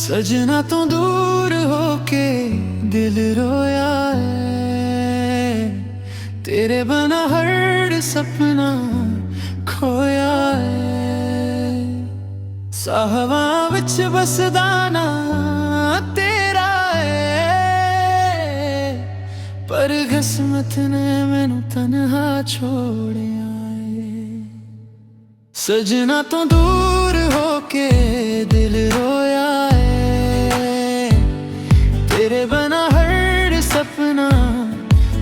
सजना तो दूर होके दिल रोया है, तेरे बना हर सपना खोया है। साहवा विच बसदा ना तेरा है, पर किस्मत ने मैनू तन्हा छोड़िया है। सजना तो दूर होके दिल रोया है, तेरे बना हर सपना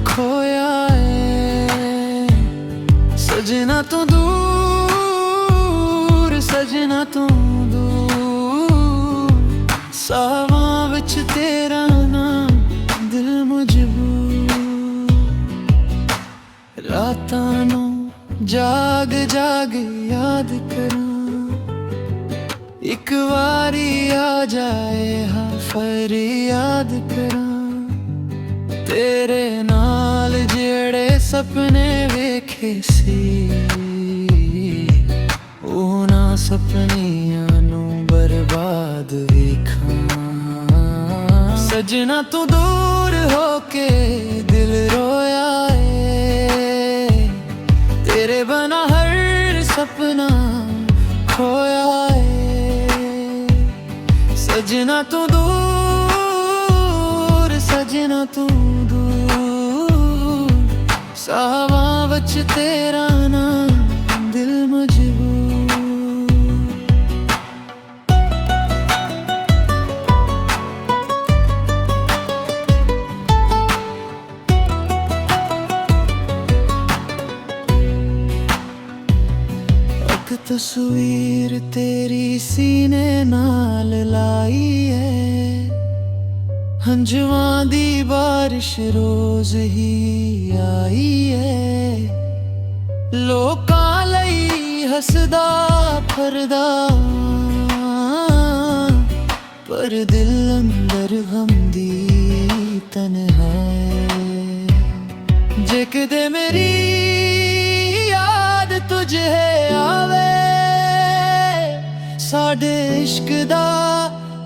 खोया है। सजना तो दूर, सजना तो दूर, सावां विच तेरा नाम दिल मजबूर। रातां नूं जाग जाग याद करूं, एक बारी आ जाए हाँ फरियाद करां। तेरे नाल जेड़े सपने वेखे सी, उन्हां सपनियां नूं बर्बाद वेखां। सजना तू दूर होके दिल रोया है, तेरे बना हर सपना खोया है। सजना तू दूर, सजना तू दूर, सावां विच तेरा नाम दिल मजबूर। एक तस्वीर तेरी सीने नाल लाई है, हंजुआं दी बारिश रोज ही आई है। लोकां लई हसदा फरदा, पर दिल अंदर गम दी तन्हा है। जे कदे मेरी याद तुझे आवे, साडे इश्क दा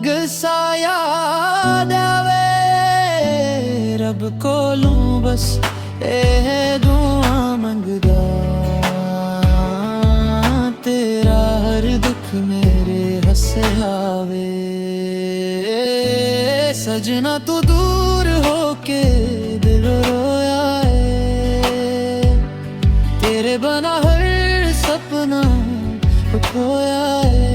गसा याद आवे। रब कोलों बस ए दुआ मंगदा, तेरा हर दुख मेरे हसे आवे। सजना तू दूर होके दिल रोया है, तेरे बना हर सपना खोया है।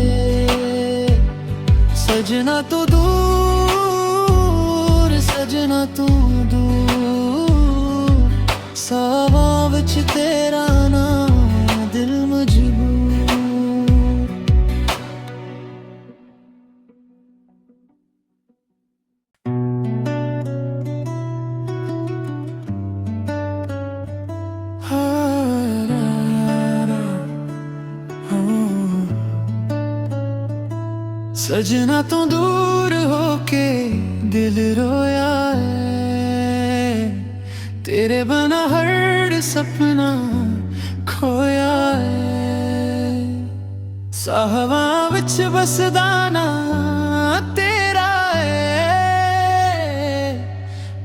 सजना तू दूर, सजना तू दूर, सावां विच तेरा नाम दिल मजबूर। सजना तो दूर होके दिल रोया है, तेरे बना हर सपना खोया है। साहवा विच बसदा ना तेरा है,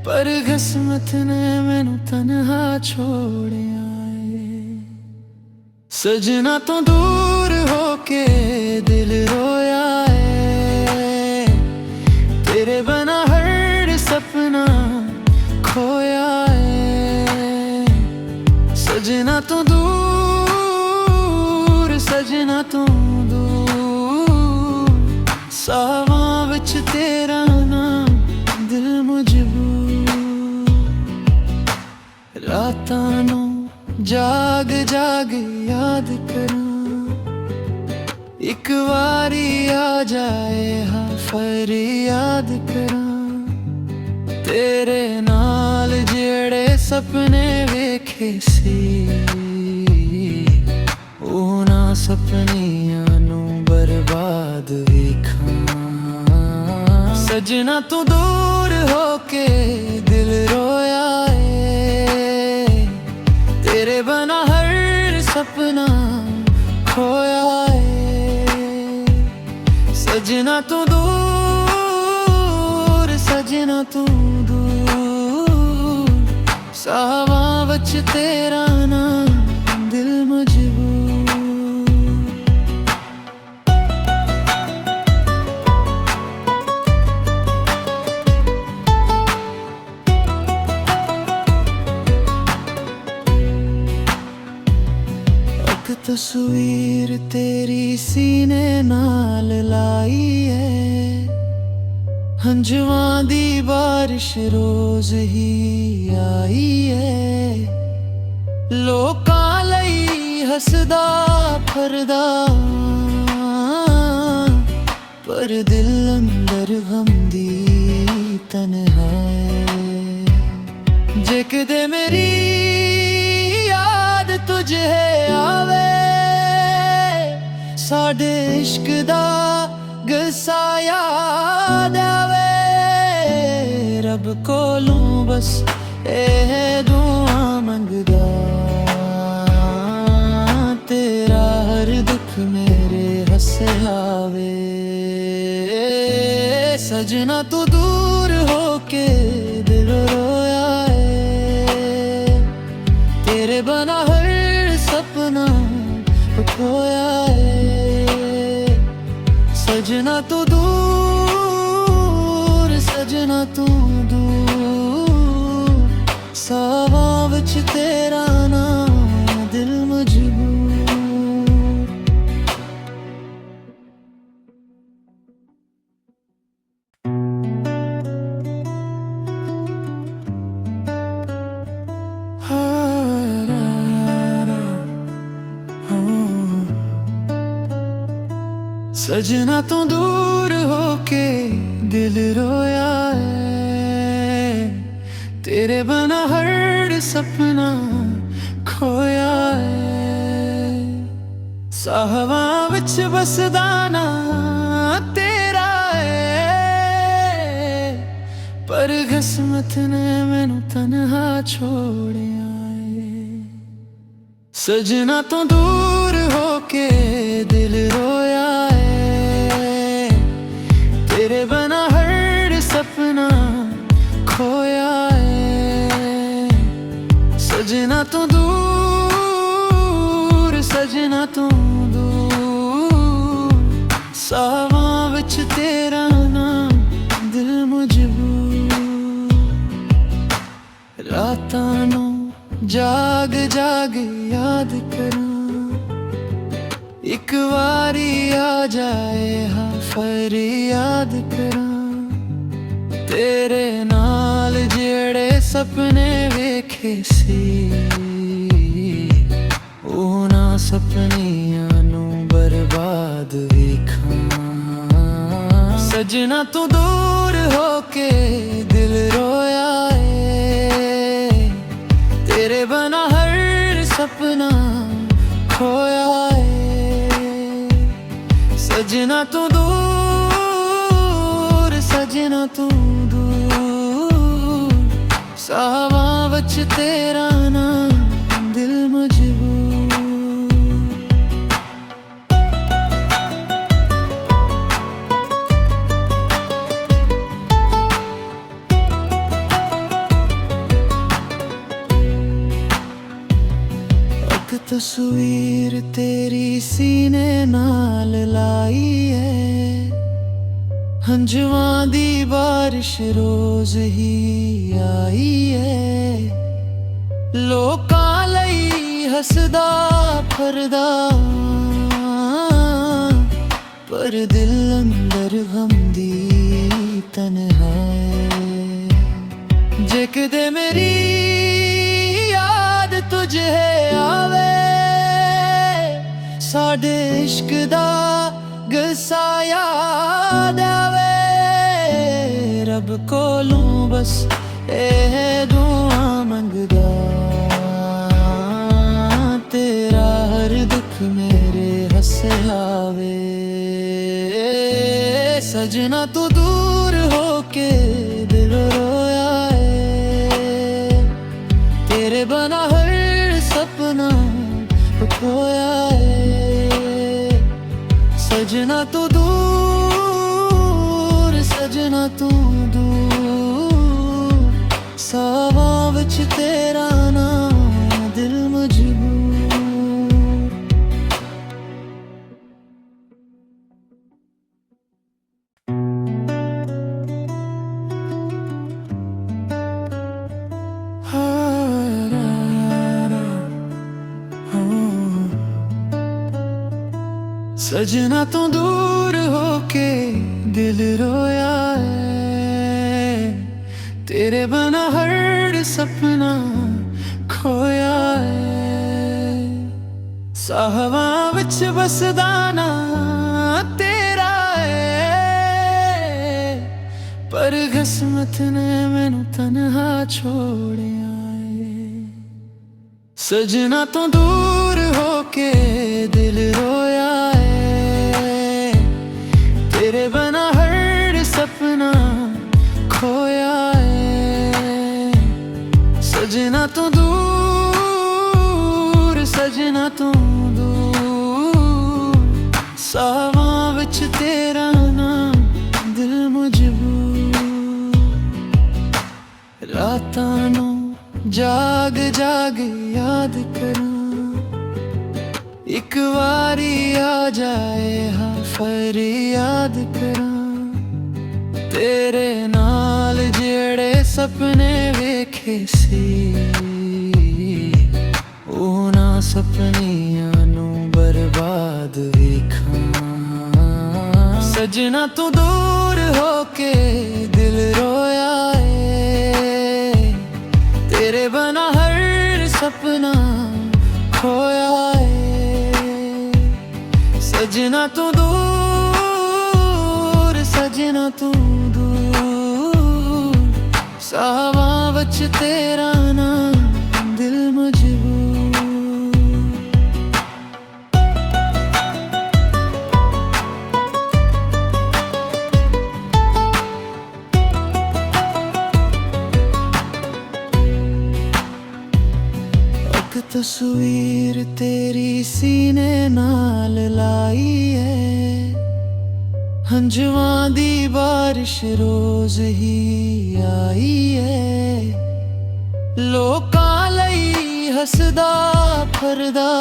पर किस्मत ने मैनू तन्हा छोड़िया है। सजना तो दूर होके दिल रोया है, तेरे बना हर सपना खोया है। सजना तो दूर, सजना तो दूर, सावां विच तेरा नाम दिल मजबूर। रातां नूं जाग जाग याद करूं, एक बारी आ जाए हाँ फरियाद करां। तेरे नाल जेड़े सपने वेखे सी, उन्हां सपनियां नूं बर्बाद वेखां। सजना तू दूर होके दिल रोया है, तेरे बना हर सपना खोया है। सजना तू दूर, तू दूर सावां विच तेरा नाम दिल मजबूर। एक तस्वीर तेरी सीने नाल लाई है, हंजुआं दी बारिश रोज ही आई है। लोकां लई हसदा फरदा पर दिल अंदर गम दी तन्हा है। जे कदे मेरी याद तुझे आवे, साडे इश्क दा गसा याद आवे। रब कोलों बस ए दुआ मंगदा, तेरा हर दुख मेरे हसे आवे। सजना तू दूर होके दिल रोया है, तेरे बना हर सपना खोया है। सजना तू दूर, सजना तू दूर सावां विच तेरा नाम दिल मजबूर। सजना तो दूर होके दिल रोया है, तेरे बना हर सपना खोया है। साहवां विच बसदा ना तेरा है, पर किस्मत ने मैनू तन्हा छोड़िया है। सजना तो दूर होके दिल रोया है, तेरे बना हर सपना खोया है। सजना तू दूर, सजना तू दूर सावां विच तेरा नाम दिल मजबूर। रातां नूं जाग जाग याद करूं, एक वारी आ जाए हाँ फरियाद करां। तेरे नाल जेड़े सपने वेखे सी, उन्हां सपनियां नूं बर्बाद वेखां। सजना तू दूर होके दिल रोया है, तेरे बना हर सपना खोया है। सजना तू दूर, सजना तू दूर सावां विच तेरा नाम दिल मजबूर। एक तस्वीर तेरी सीने नाल लाई है, हंजुआं दी बारिश रोज ही आई है। लोकां लई हसदा फरदा पर दिल अंदर गम दी तन्हा है। जे कदे मेरी याद तुझे आवे, साडे इश्क दा गसा याद आवे। रब कोलों बस ए दुआ मंगदा, तेरा हर दुख मेरे हसे आवे। सजना तू दूर होके दिल रोया है, तेरे बना हर सपना खोया है। सजना तू दूर, सजना तू दूर विच तेरा नाम दिल मजबूर। सजना तो दूर होके दिल रोया है, तेरे बना हर सपना खोया है। साहवा विच बसदा ना तेरा है, पर किस्मत ने मैनू तन्हा छोड़िया है। सजना तो दूर होके दिल रोया है, तेरे बना हर सपना खोया है। सजना तो दूर, सजना तो दूर, सावां विच तेरा नाम दिल मजबूर। रातां नूं जाग जाग याद करूं, एक बारी आ जाए हाँ फरियाद करां। तेरे नाल जेड़े सपने वेखे सी, उन्हां सपनियां नूं बर्बाद वेखां। सजना तू दूर होके दिल रोया है, तेरे बना हर सपना खोया है। सजना तू दूर, सजना तू दूर, सावां विच तेरा नाम दिल मजबूर। तस्वीर तेरी सीने नाल लाई है, हंजुआं दी बारिश रोज ही आई है। लोकां लई हसदा फरदा,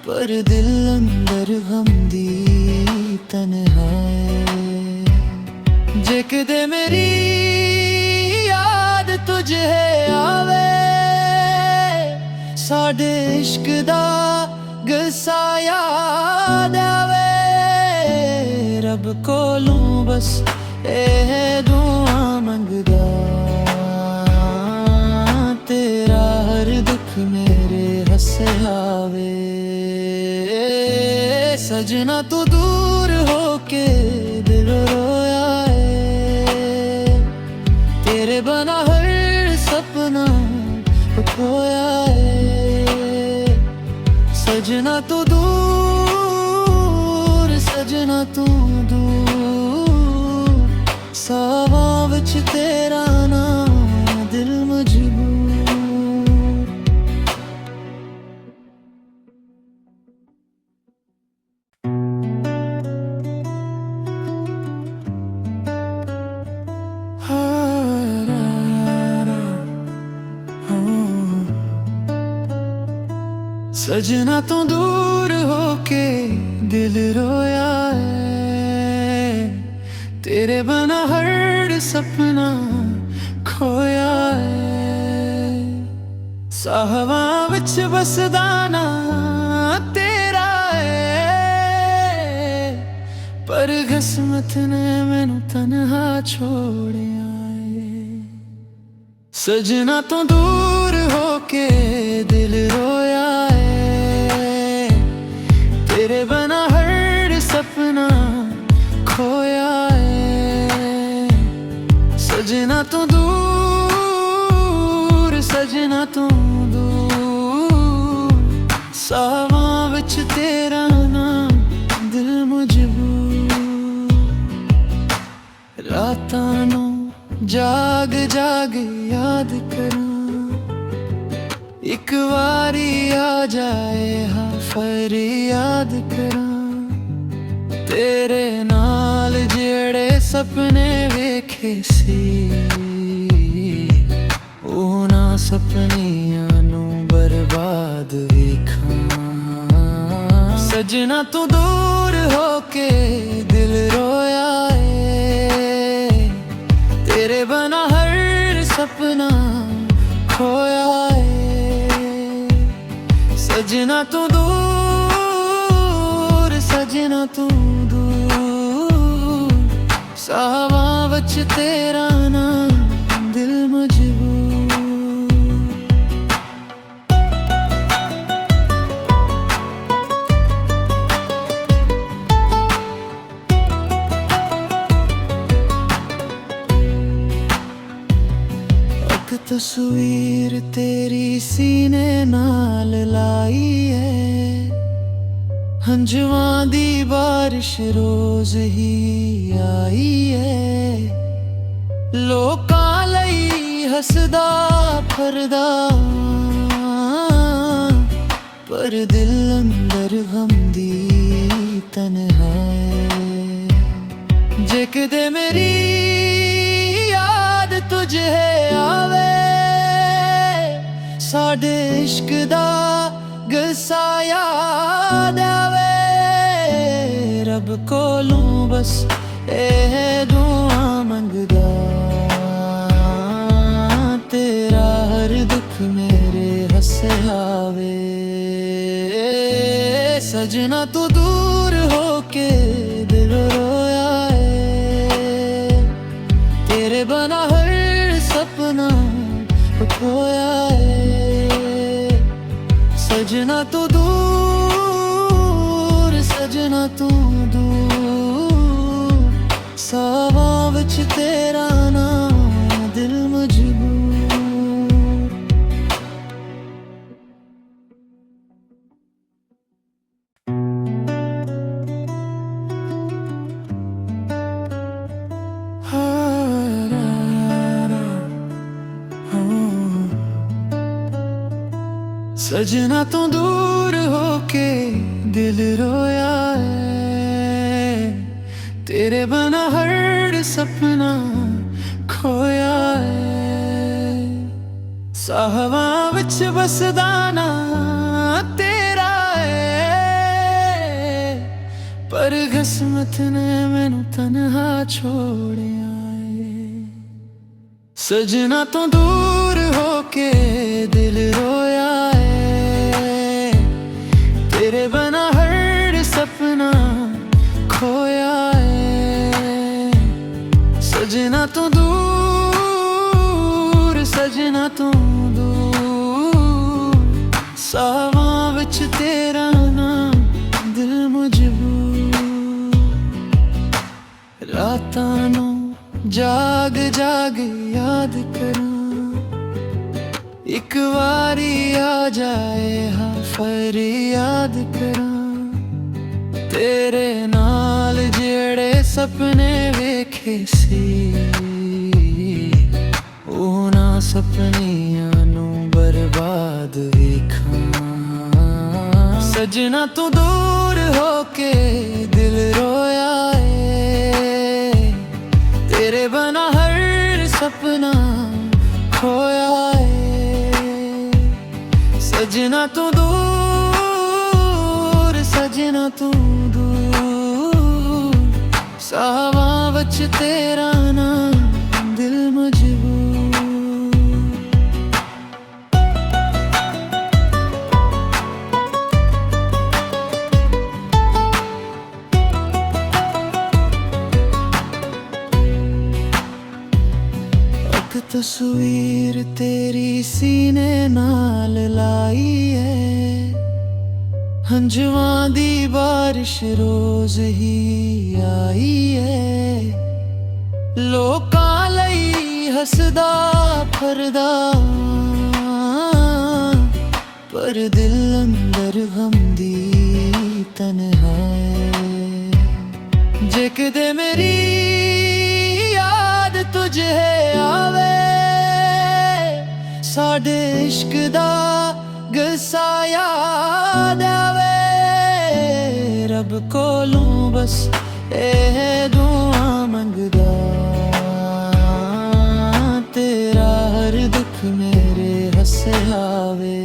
पर दिल अंदर गम दी तन्हा है। जे कदे मेरी याद तुझे आवे, साडे इश्क दा गसा याद आवे। रब कोलों बस ए दुआ मंगदा, तेरा हर दुख मेरे हसे आवे। सजना तू दूर होके दिल रोया है, तेरे बना हर सपना खोया है। सजना तू दूर, सजना तू दूर, सावां विच तेरा नाम दिल मजबूर। सजना तो दूर होके दिल रोया है, तेरे बना हर सपना खोया है। साहवा विच बसदा ना तेरा है, पर किस्मत ने मैनू तन्हा छोड़िया है। सजना तो दूर होके दिल रोया है, तेरे बना हर सपना खोया है। सजना तू दूर, सजना तू दूर, सावां विच तेरा नाम दिल मजबूर। रातां नूं जाग जाग याद करूं, एक बारी आ जाए हाँ फरियाद करां। तेरे नाल जेड़े सपने वेखे सी, सपनियां नू बर्बाद वेखां। सजना तू दूर होके दिल रोया है, तेरे बना हर सपना खोया है। सजना तू दूर, सजना तू दूर, सावा वच तेरा ना दिल मजबूर। एक तस्वीर तेरी सीने नाल लाई है, हंजुआं दी बारिश रोज ही आई है। लोकां लई हसदा फरदा, पर दिल अंदर गम दी तन्हा है। जे कदे मेरी याद तुझे आवे, साडे इश्क दा गसा याद आवे। रब कोलों बस ए दुआ मंगदा, तेरा हर दुख मेरे हसे आवे। सजना तू दूर होके दिल रोया है, तेरे बना हर सपना खोया है। सजना तू दूर, सजना तू दूर, सावा विच तेरा ना दिल मजबूर। सजना तू दूर होके दिल रोया है, तेरे बना हर सपना खोया है। साहवा विच बसदा ना तेरा है, पर किस्मत ने मैनू तन्हा छोड़िया है। सजना तू दूर होके दिल रोया है, तेरे बना हर सपना खोया है। सजना तू दूर, सजना तू दूर, सावा विच तेरा ना दिल मजबूर। रातां नू जाग जाग याद करां, एक वारी आ जाए हाँ फरियाद करां। तेरे नाल जेड़े सपने वेखे सी, उन्हां सपनियां नू बर्बाद वेखां। सजना तू दूर होके दिल रोया है, तेरे बना हर सपना खोया है। सजना तू दूर, सजना तू दूर, सावा वच तेरा ना दिल मजबूर। एक तस्वीर तेरी सीने नाल लाई है, हंजुआं दी बारिश रोज ही आई है। लोकां लई हसदा फरदा, पर दिल अंदर गम दी तन्हा है। जे कदे मेरी याद तुझे आवे, साडे इश्क दा गसा याद आवे। रब कोलों बस ए दुआ मंगदा, तेरा हर दुख मेरे हंसावे।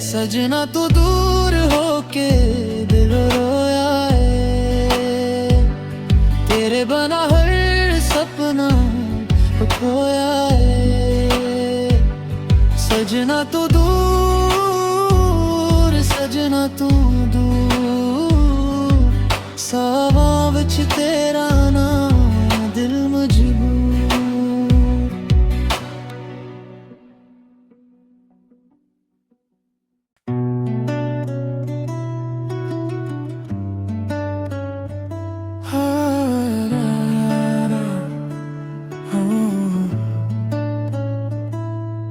सजना तू दूर होके दिल रोया है, तेरे बना हर सपना खोया है। सजना तू दूर, सजना तू दूर, सावां विच तेरा नाम दिल मजबूर।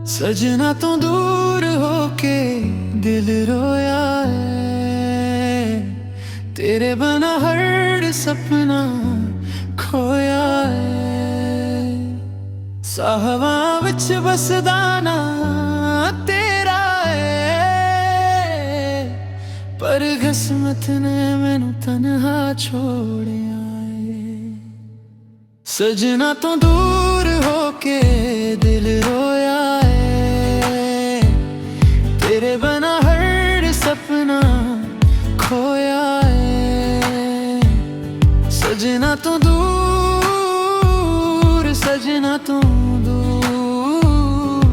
सजना तो दूर होके दिल रोया है, तेरे बना हर सपना खोया है। साहवां विच बसदा ना तेरा है, पर किस्मत ने मैनू तन्हा छोड़िया है। सजना तो दूर होके दिल रोया है, तेरे बना हर सपना खोया है। सजना तो दूर, सजना तो दूर,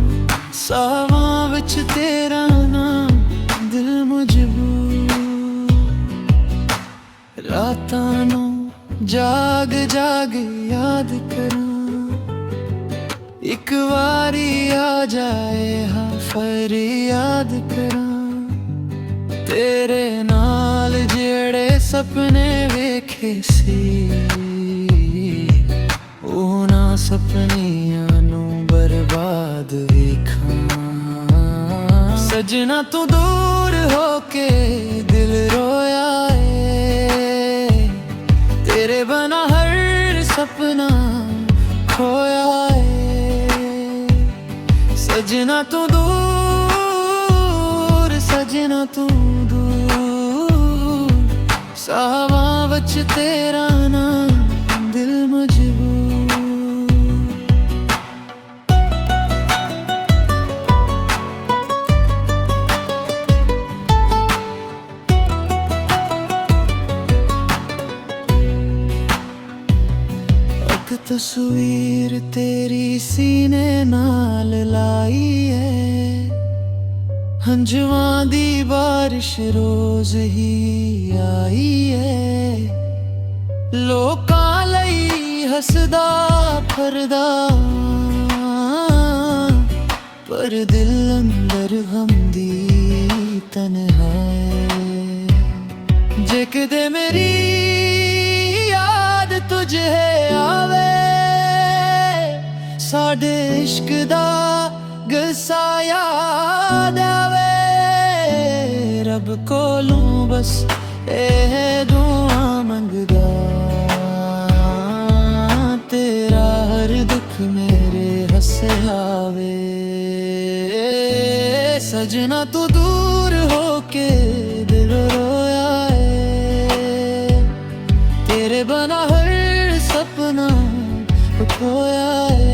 सावां विच तेरा नाम दिल मजबूर। रातां नूं जाग जाग याद करूं, एक बारी आ जाए हाँ फरियाद करां। तेरे नाल जेड़े सपने वेखे सी, उन्हां सपनियां नूं बर्बाद वेखां। सजना तू दूर होके दिल रोया है, तेरे बना हर सपना खोया है। सजना तू दूर, सजना तू दूर, सावां विच तेरा नाम दिल मजबूर। तस्वीर तेरी सीने नाल लाई है, हंजुआं दी बारिश रोज ही आई है। लोकां लई हसदा फरदा, पर दिल अंदर गम दी तन्हा है। जे किते मेरी याद तुझे आवे, साडे इश्क दा गसा याद आवे। रब कोलों बस एह दुआ मंगदा, तेरा हर दुख मेरे हंसावे। सजना तू दूर होके दिल रोया है, तेरे बना हर सपना खोया है।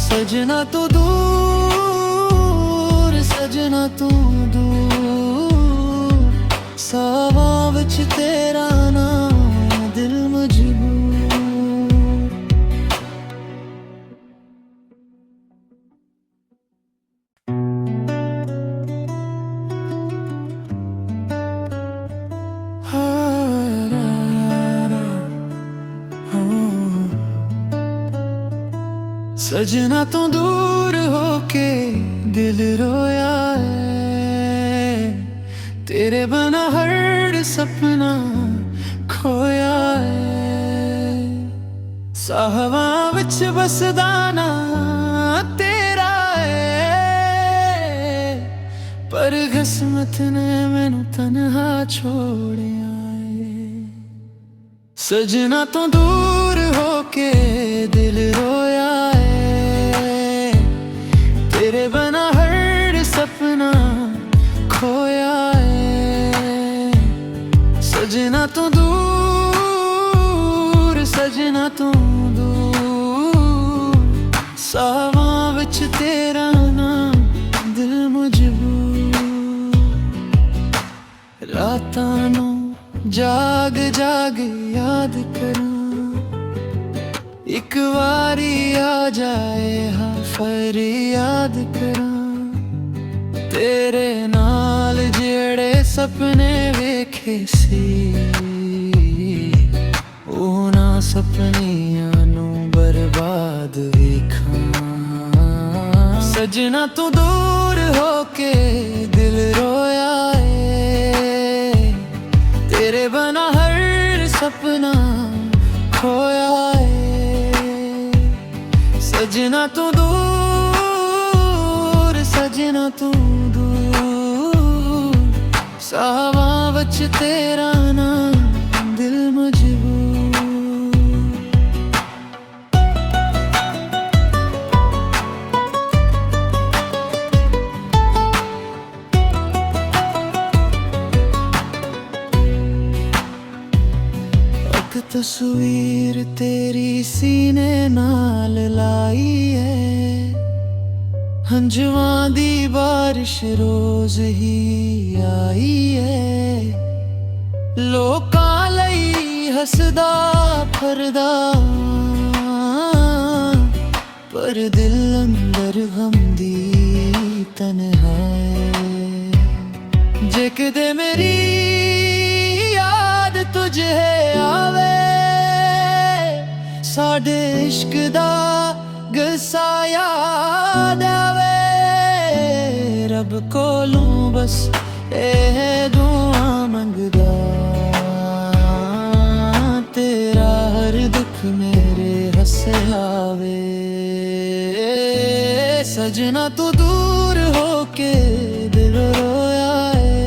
सजना तू दूर, सजना तू दूर, सावां विच तेरा नाम दिल मजबूर। सजना तो दूर होके दिल रोया है, तेरे बना हर सपना खोया है। साहवां विच बसदा ना तेरा है, पर किस्मत ने मैनू तन्हा छोड़िया है। सजना तो दूर होके दिल रोया है, तेरे बना हर सपना खोया है। सजना तो दूर, सजना तो दूर, सावां जाग जाग याद करूं, एक वारी आ जाए हाँ फरियाद करां। तेरे नाल जेड़े सपने वेखे सी, उन्हां सपनियां नू बर्बाद वेखां। सजना तू दूर होके दिल रोया है, तेरे बना हर सपना खोया है। सजना तू दूर, सजना तू दूर, सावां वच तेरा नाम दिल मजबूर। तस्वीर तेरी सीने नाल लाई है, हंजुआं दी बारिश रोज ही आई है। लोकां लई हसदा फरदा, पर दिल अंदर गम दी तन्हा है। जे किते मेरी याद तुझे आवे, साडे इश्क दा गसा याद आवे। रब कोलों बस ए दुआ मंगदा, तेरा हर दुख मेरे हसे आवे। सजना तू दूर होके दिल रोया है,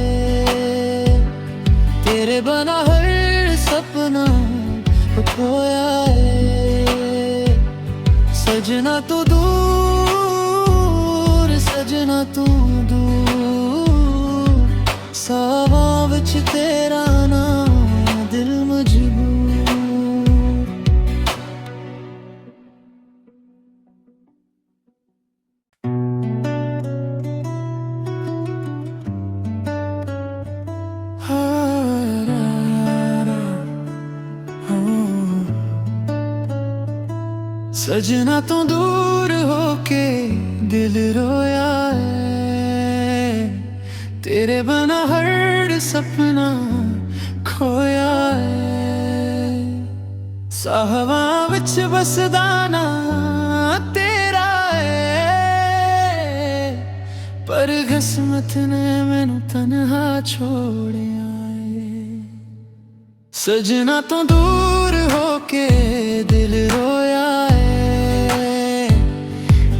तेरे बना हर सपना खोया है। सजना तू दूर, सजना तू दूर, सावां विच तेरा नाम दिल मजबूर। सजना तो दूर होके दिल रोया है, तेरे बना हर सपना खोया है। साहवां विच बसदा ना तेरा है, पर किस्मत ने मैनू तन्हा छोड़िया है। सजना तो दूर होके दिल रोया है,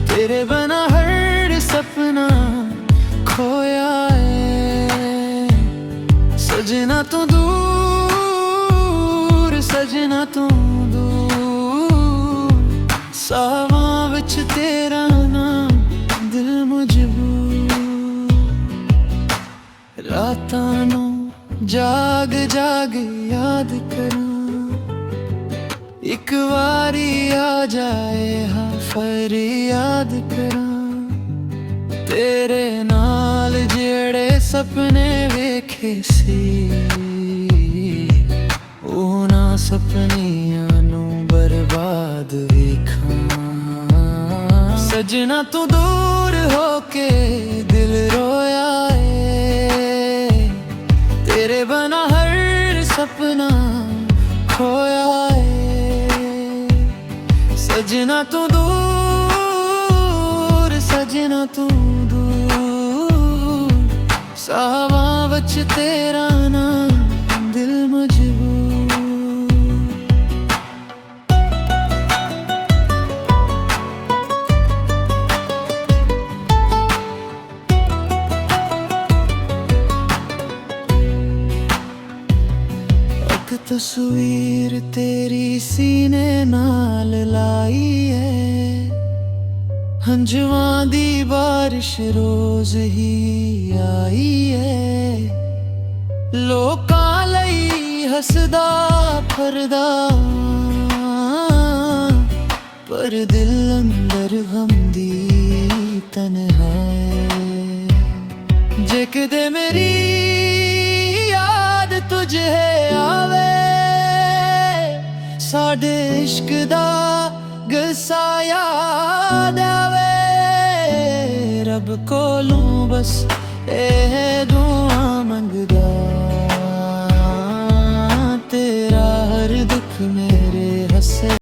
तेरे बना हर सपना खोया है। सजना तू दूर, सजना तू दूर, सावां विच तेरा नाम दिल मजबूर। रातां नू जाग जाग याद करूं, एक वारी आ जाए हाँ फरियाद करां। तेरे नाल जेड़े सपने वेखे सी, उन्हां सपनियां नू बर्बाद वेखां। सजना तू दूर होके दिल रोया है, तेरे बना हर सपना खोया है। सजना तू दूर, सजना तू दूर, सावां वच तेरा नाम दिल मजबूर। तस्वीर तेरी सीने नाल लाई है, हंजुआं दी बारिश रोज ही आई है। लोकां लई हसदा फरदा, पर दिल अंदर गम दी तन्हा है। जे किते मेरी याद तुझे आवे साडे इश्क दा गसा याद आवे रब कोलों बस ए दुआ मंगदा